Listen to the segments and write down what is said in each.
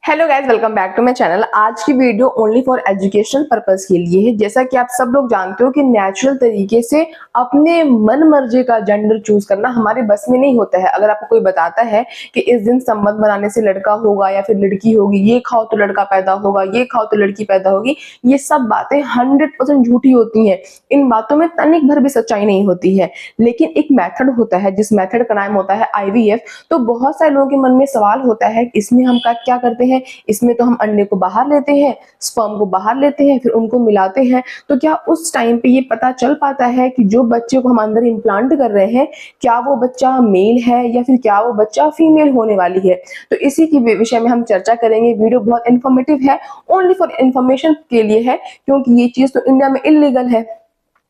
Hello guys, welcome back to my channel. आज की video only for educational purpose के लिए है। जैसा कि आप सब लोग जानते हो कि नेचुरल तरीके से अपने मन मर्जी का जेंडर चूज करना हमारे बस में नहीं होता है। अगर आपको कोई बताता है कि इस दिन संबंध बनाने से लड़का होगा या फिर लड़की होगी, ये खाओ तो लड़का पैदा होगा, ये खाओ तो लड़की पैदा होगी, ये सब बातें 100% झूठी होती हैं। इन बातों में तनिक भर भी सच्चाई नहीं होती है। लेकिन एक मेथड होता है जिस मेथड का नाम होता है IVF। तो बहुत सारे लोगों के मन में सवाल होता है, इसमें हम क्या करते हैं? इसमें तो हम अंडे को बाहर लेते हैं, स्पर्म को बाहर लेते हैं, फिर उनको मिलाते हैं। तो क्या उस टाइम पे ये पता चल पाता है कि जो बच्चे को हम अंदर इम्प्लांट कर रहे हैं, क्या वो बच्चा मेल है या फिर क्या वो बच्चा फीमेल होने वाली है? तो इसी के विषय में हम चर्चा करेंगे। वीडियो बहुत इन्फॉर्मेटिव है, ओनली फॉर इन्फॉर्मेशन के लिए है, क्योंकि ये चीज तो इंडिया में इलीगल है।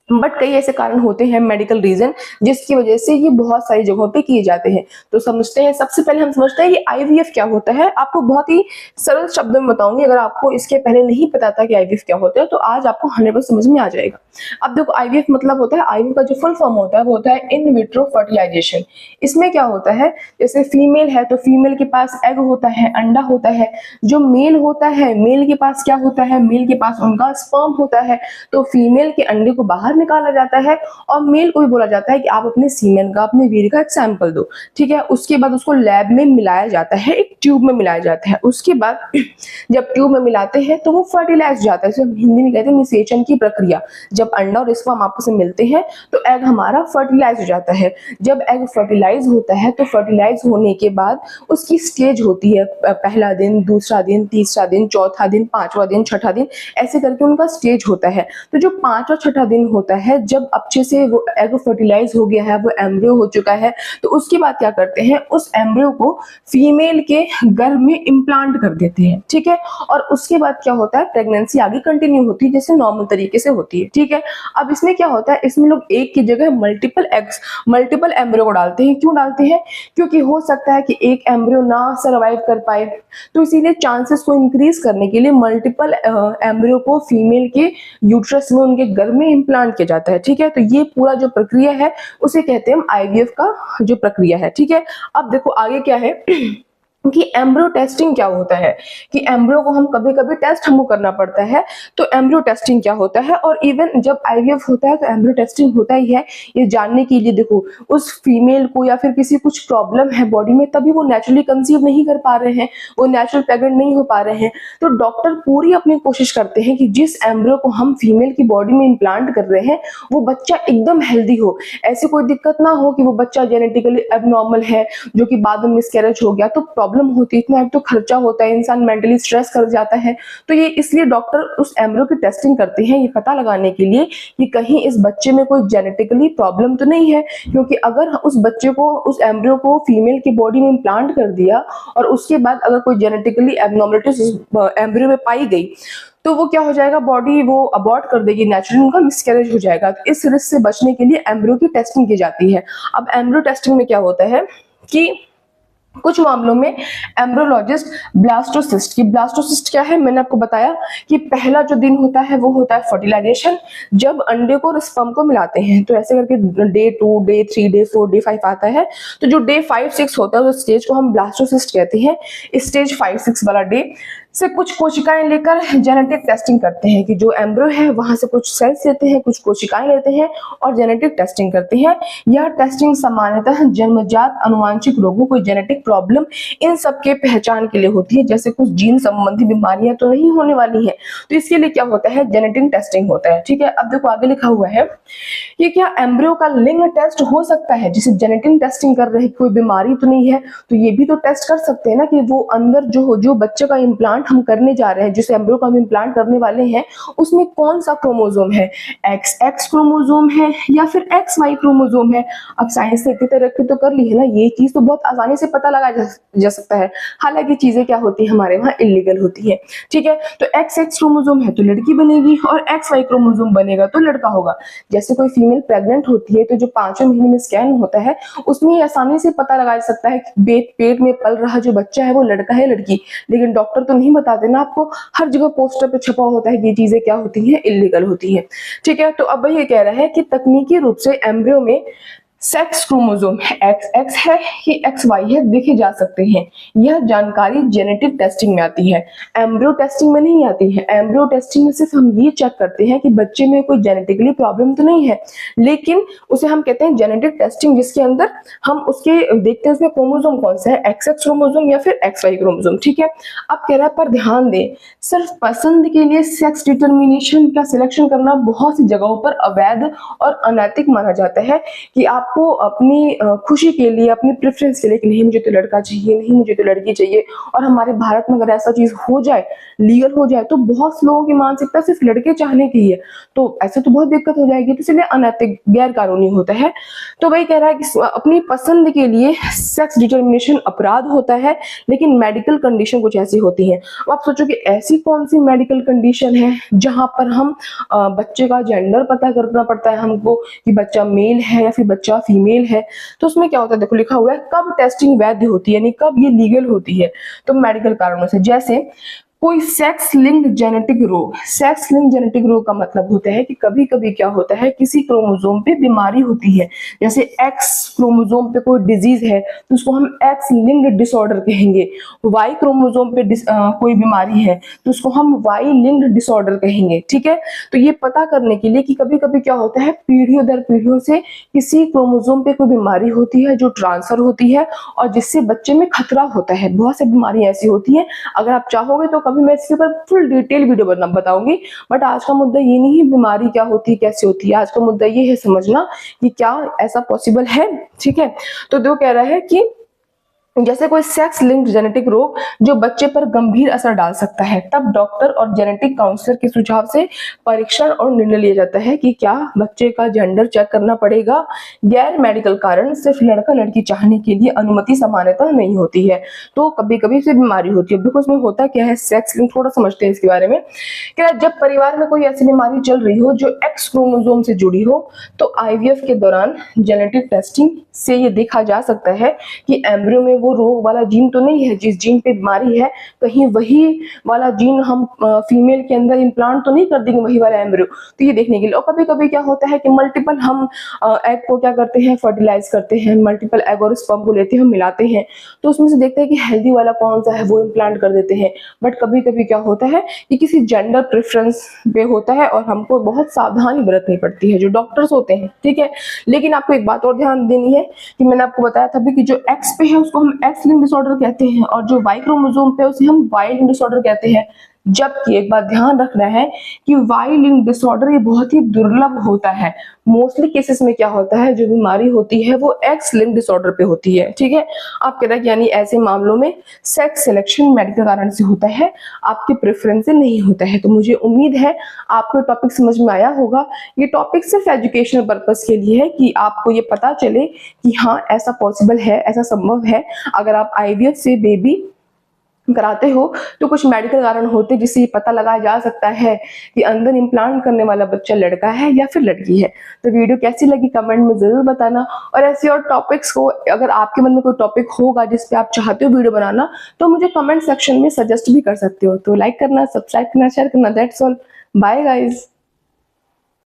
बट कई ऐसे कारण होते हैं, मेडिकल रीजन, जिसकी वजह से ये बहुत सारी जगहों पे किए जाते हैं। तो समझते हैं। सबसे पहले हम समझते हैं कि IVF क्या होता है। आपको बहुत ही सरल शब्दों में बताऊंगी। अगर आपको इसके पहले नहीं पता था कि IVF क्या होता है तो आज आपको 100% समझ में आ जाएगा। अब देखो, IVF मतलब होता है, IVF का जो फुल फॉर्म होता है वो होता है इन विट्रो फर्टिलाइजेशन। इसमें क्या होता है, जैसे फीमेल है तो फीमेल के पास एग होता है, अंडा होता है। जो मेल होता है, मेल के पास क्या होता है, मेल के पास उनका स्पर्म होता है। तो फीमेल के अंडे को बाहर निकाला जाता है और मेल को भी बोला जाता है कि आप अपने सीमेन का, अपने वीर्य का एक सैंपल दो। ठीक है। उसके बाद उसको लैब में मिलाया जाता है, एक ट्यूब में मिलाया जाता है। उसके बाद जब ट्यूब में मिलाते हैं तो वो फर्टिलाइज हो जाता है। इसे हिंदी में कहते हैं निषेचन की प्रक्रिया। जब अंडा और स्पर्म आपस में मिलते हैं तो एग हमारा फर्टिलाइज हो जाता है। जब एग फर्टिलाइज होता है तो फर्टिलाइज होने के बाद उसकी स्टेज होती है, पहला दिन, दूसरा दिन, तीसरा दिन, चौथा दिन, पांचवा दिन, छठा दिन, ऐसे करके उनका स्टेज होता है। तो जो पांचवा छठा दिन होता है, जब अच्छे से वो एग फर्टिलाइज हो गया है, वो एम्ब्रियो हो चुका है, तो उसके बाद क्या करते हैं, उस एम्ब्रियो को फीमेल के गर्भ में इम्प्लांट कर देते हैं। ठीक है। और उसके बाद क्या होता है, प्रेगनेंसी आगे कंटिन्यू होती है जैसे नॉर्मल तरीके से होती है। ठीक है। अब इसमें क्या होता है, इसमें लोग एक की जगह मल्टीपल एम्ब्रियो को डालते हैं। क्यों डालते हैं? क्योंकि हो सकता है कि एक एम्ब्रियो ना सर्वाइव कर पाए, तो इसीलिए चांसेस को इंक्रीज करने के लिए मल्टीपल एम्ब्रियो को फीमेल के यूट्रस में, उनके गर्भ में इम्प्लांट किया जाता है। ठीक है। तो ये पूरा जो प्रक्रिया है उसे कहते हैं हम IVF का जो प्रक्रिया है। ठीक है। अब देखो आगे क्या है कि एम्ब्रियो टेस्टिंग क्या होता है, कि एम्ब्रियो को हम कभी कभी टेस्ट हमको करना पड़ता है। तो एम्ब्रियो टेस्टिंग क्या होता है, और इवन जब IVF होता है तो एम्ब्रियो टेस्टिंग होता ही है ये जानने के लिए, देखो उस फीमेल को या फिर किसी कुछ प्रॉब्लम है बॉडी में, तभी वो नेचुरली कंसीव नहीं कर पा रहे हैं, वो नेचुरल प्रेग्नेंट नहीं हो पा रहे हैं। तो डॉक्टर पूरी अपनी कोशिश करते हैं कि जिस एम्ब्रियो को हम फीमेल की बॉडी में इम्प्लांट कर रहे हैं वो बच्चा एकदम हेल्दी हो, ऐसी कोई दिक्कत ना हो कि वो बच्चा जेनेटिकली एबनॉर्मल है जो कि बाद में मिसकैरेज हो गया तो प्रॉब्लम होती है। इतना एक तो खर्चा होता है, इंसान मेंटली स्ट्रेस कर जाता है। तो ये इसलिए डॉक्टर उस एम्ब्रियो की टेस्टिंग करते हैं, ये पता लगाने के लिए कि कहीं इस बच्चे में कोई जेनेटिकली प्रॉब्लम तो नहीं है। क्योंकि अगर उस बच्चे को, उस एम्ब्रियो को फीमेल की बॉडी में इम्प्लांट कर दिया और उसके बाद अगर कोई जेनेटिकली एबनॉर्मलिटीज एम्ब्रियो में पाई गई तो वो क्या हो जाएगा, बॉडी वो अबॉर्ट कर देगी, नेचुरली उनका मिसकैरेज हो जाएगा। तो इस रिस्क से बचने के लिए एम्ब्रियो की टेस्टिंग की जाती है। अब एम्ब्रियो टेस्टिंग में क्या होता है कि कुछ मामलों में एम्ब्रियोलॉजिस्ट ब्लास्टोसिस्ट की, ब्लास्टोसिस्ट क्या है मैंने आपको बताया कि पहला जो दिन होता है वो होता है फर्टिलाइजेशन, जब अंडे को और स्पर्म को मिलाते हैं। तो ऐसे करके डे 2, डे 3, डे 4, डे 5 आता है। तो जो डे 5, 6 होता है उस स्टेज को हम ब्लास्टोसिस्ट कहते हैं। स्टेज 5, 6 वाला डे से कुछ कोशिकाएं लेकर जेनेटिक टेस्टिंग करते हैं कि जो एम्ब्रियो है वहां से कुछ सेल्स लेते हैं, कुछ कोशिकाएं लेते हैं और जेनेटिक टेस्टिंग करते हैं। यह टेस्टिंग सामान्यतः जन्मजात अनुवांशिक रोगों, कोई जेनेटिक प्रॉब्लम, इन सब के पहचान के लिए होती है। जैसे कुछ जीन संबंधी बीमारियां तो नहीं होने वाली है, तो इसके लिए क्या होता है, जेनेटिक टेस्टिंग होता है। ठीक है। अब देखो आगे लिखा हुआ है कि क्या एम्ब्रियो का लिंग टेस्ट हो सकता है, जिसे जेनेटिक टेस्टिंग कर रहे हैं, कोई बीमारी तो नहीं है, तो ये भी तो टेस्ट कर सकते हैं ना कि वो अंदर जो बच्चे का इम्प्लांट हम करने जा रहे हैं, जिस एम्ब्रियो को हम इम्प्लांट करने वाले हैं, उसमें कौन सा क्रोमोसोम है, XX क्रोमोसोम है या फिर XY क्रोमोसोम है। अब साइंस ने इतनी तरक्की तो कर ली है ना, ये चीज तो बहुत आसानी से पता लगाया जा सकता है। हालांकि चीजें क्या होती है, हमारे वहाँ इलीगल होती है। ठीक है। तो XX क्रोमोसोम है तो लड़की बनेगी और XY क्रोमोसोम बनेगा तो लड़का होगा। जैसे कोई फीमेल प्रेग्नेंट होती है तो जो 5वें महीने में स्कैन होता है उसमें आसानी से पता लगा सकता है कि पेट में पल रहा जो बच्चा है वो लड़का है लड़की। लेकिन डॉक्टर तो नहीं बताते ना आपको, हर जगह पोस्टर पे छपा होता है कि ये चीजें क्या होती हैं, इलीगल होती हैं। ठीक है। तो अब ये कह रहा है कि तकनीकी रूप से एम्ब्रियो में सेक्स क्रोमोसोम एक्स एक्स है कि एक्स वाई है देखे जा सकते हैं। यह जानकारी जेनेटिक टेस्टिंग में आती है, एम्ब्रियो टेस्टिंग में नहीं आती है। एम्ब्रियो टेस्टिंग में सिर्फ हम ये चेक करते हैं कि बच्चे में कोई जेनेटिकली प्रॉब्लम तो नहीं है, लेकिन उसे हम कहते हैं जेनेटिक टेस्टिंग, जिसके अंदर हम उसके देखते हैं उसमें क्रोमोसोम कौन सा है, एक्स एक्स क्रोमोसोम या फिर एक्स वाई क्रोमोसोम। ठीक है, अब कह रहा है पर ध्यान दें, सिर्फ पसंद के लिए सेक्स डिटर्मिनेशन का सिलेक्शन करना बहुत सी जगहों पर अवैध और अनैतिक माना जाता है कि आपको अपनी खुशी के लिए, अपनी प्रेफरेंस के लिए कि नहीं मुझे तो लड़का चाहिए, नहीं मुझे तो लड़की चाहिए, और हमारे भारत में अगर ऐसा चीज हो जाए, लीगल हो जाए, तो बहुत लोगों की मानसिकता सिर्फ लड़के चाहने की है, तो ऐसे तो बहुत दिक्कत हो जाएगी, तो इसलिए अनैतिक गैर कानूनी होता है। तो वही कह रहा है कि अपनी पसंद के लिए सेक्स डिटर्मिनेशन अपराध होता है, लेकिन मेडिकल कंडीशन कुछ ऐसी होती है। अब आप सोचो कि ऐसी कौन सी मेडिकल कंडीशन है जहां पर हम बच्चे का जेंडर पता करना पड़ता है हमको कि बच्चा मेल है या फिर बच्चा फीमेल है। तो उसमें क्या होता है, देखो लिखा हुआ है कब टेस्टिंग वैध होती है, यानी कब ये लीगल होती है। तो मेडिकल कारणों से, जैसे कोई सेक्स लिंक्ड जेनेटिक रोग। सेक्स लिंक्ड जेनेटिक रोग का मतलब होता है कि कभी कभी क्या होता है, किसी क्रोमोसोम पे बीमारी होती है, जैसे एक्स क्रोमोसोम पे कोई डिजीज है तो उसको हम एक्स लिंक्ड डिसऑर्डर कहेंगे। वाई क्रोमोसोम पे कोई बीमारी है तो उसको हम वाई लिंक्ड डिसऑर्डर कहेंगे। ठीक है, तो ये पता करने के लिए कि कभी कभी क्या होता है, पीढ़ियों दर पीढ़ियों से किसी क्रोमोसोम पे कोई बीमारी होती है जो ट्रांसफर होती है और जिससे बच्चे में खतरा होता है। बहुत सी बीमारियां ऐसी होती हैं, अगर आप चाहोगे तो अभी मैं इसके ऊपर फुल डिटेल वीडियो बताऊंगी, बट आज का मुद्दा ये नहीं है बीमारी क्या होती है, कैसे होती है। आज का मुद्दा ये है समझना कि क्या ऐसा पॉसिबल है। ठीक है, तो जो कह रहा है कि जैसे कोई सेक्स लिंक्ड जेनेटिक रोग जो बच्चे पर गंभीर असर डाल सकता है, तब डॉक्टर और जेनेटिक काउंसलर के सुझाव से परीक्षण और निर्णय लिया जाता है कि क्या बच्चे का जेंडर चेक करना पड़ेगा। गैर मेडिकल कारण सिर्फ लड़का लड़की चाहने के लिए अनुमति सामान्यतः नहीं होती है, तो कभी कभी से बीमारी होती है। देखो उसमें होता क्या है, सेक्स लिंक थोड़ा समझते हैं इसके बारे में। क्या जब परिवार में कोई ऐसी बीमारी चल रही हो जो एक्स क्रोमोसोम से जुड़ी हो, तो आईवीएफ के दौरान जेनेटिक टेस्टिंग से ये देखा जा सकता है कि एम्ब्रियो में वो रोग वाला जीन तो नहीं है, जिस जीन पे बीमारी है कहीं वही वाला जीन हम फीमेल के अंदर इम्प्लांट तो नहीं कर देंगे वही वाला एम्ब्रियो। तो ये देखने के लिए, और कभी कभी क्या होता है कि मल्टीपल हम एग को क्या करते हैं, फर्टिलाइज करते हैं, मल्टीपल एग और स्पर्म को लेते हैं, हम मिलाते हैं, तो उसमें से देखते हैं कि हेल्दी वाला कौन सा है वो इम्प्लांट कर देते हैं। बट कभी कभी क्या होता है कि किसी जेंडर प्रेफरेंस पे होता है और हमको बहुत सावधानी बरतनी पड़ती है, जो डॉक्टर्स होते हैं। ठीक है, लेकिन आपको एक बात और ध्यान देनी है कि मैंने आपको बताया था भी कि जो एक्स पे है उसको हम एक्स लिंक्ड डिसऑर्डर कहते हैं और जो वाई क्रोमोसोम पे उसे हम वाई लिंक्ड डिसऑर्डर कहते हैं। जबकि एक बात ध्यान रखना है कि वाई लिंक्ड डिसऑर्डर ये बहुत ही दुर्लभ होता है। मोस्टली केसेस में क्या होता है, जो बीमारी होती है वो एक्स लिंक्ड डिसऑर्डर पे होती है। ठीक है, आप कह रहे हैं यानी ऐसे मामलों में सेक्स सिलेक्शन मेडिकल कारण से होता है, आपके प्रेफरेंस से नहीं होता है। तो मुझे उम्मीद है आपको टॉपिक समझ में आया होगा। ये टॉपिक सिर्फ एजुकेशनल पर्पस के लिए है कि आपको ये पता चले कि हाँ ऐसा पॉसिबल है, ऐसा संभव है। अगर आप आईवीएफ से बेबी कराते हो तो कुछ मेडिकल कारण होते हैं जिससे ये पता लगाया जा सकता है कि अंदर इम्प्लांट करने वाला बच्चा लड़का है या फिर लड़की है। तो वीडियो कैसी लगी कमेंट में जरूर बताना, और ऐसे और टॉपिक्स को अगर आपके मन में कोई टॉपिक होगा जिस पे आप चाहते हो वीडियो बनाना तो मुझे कमेंट सेक्शन में सजेस्ट भी कर सकते हो। तो लाइक करना, सब्सक्राइब करना, शेयर करना। That's all, bye guys.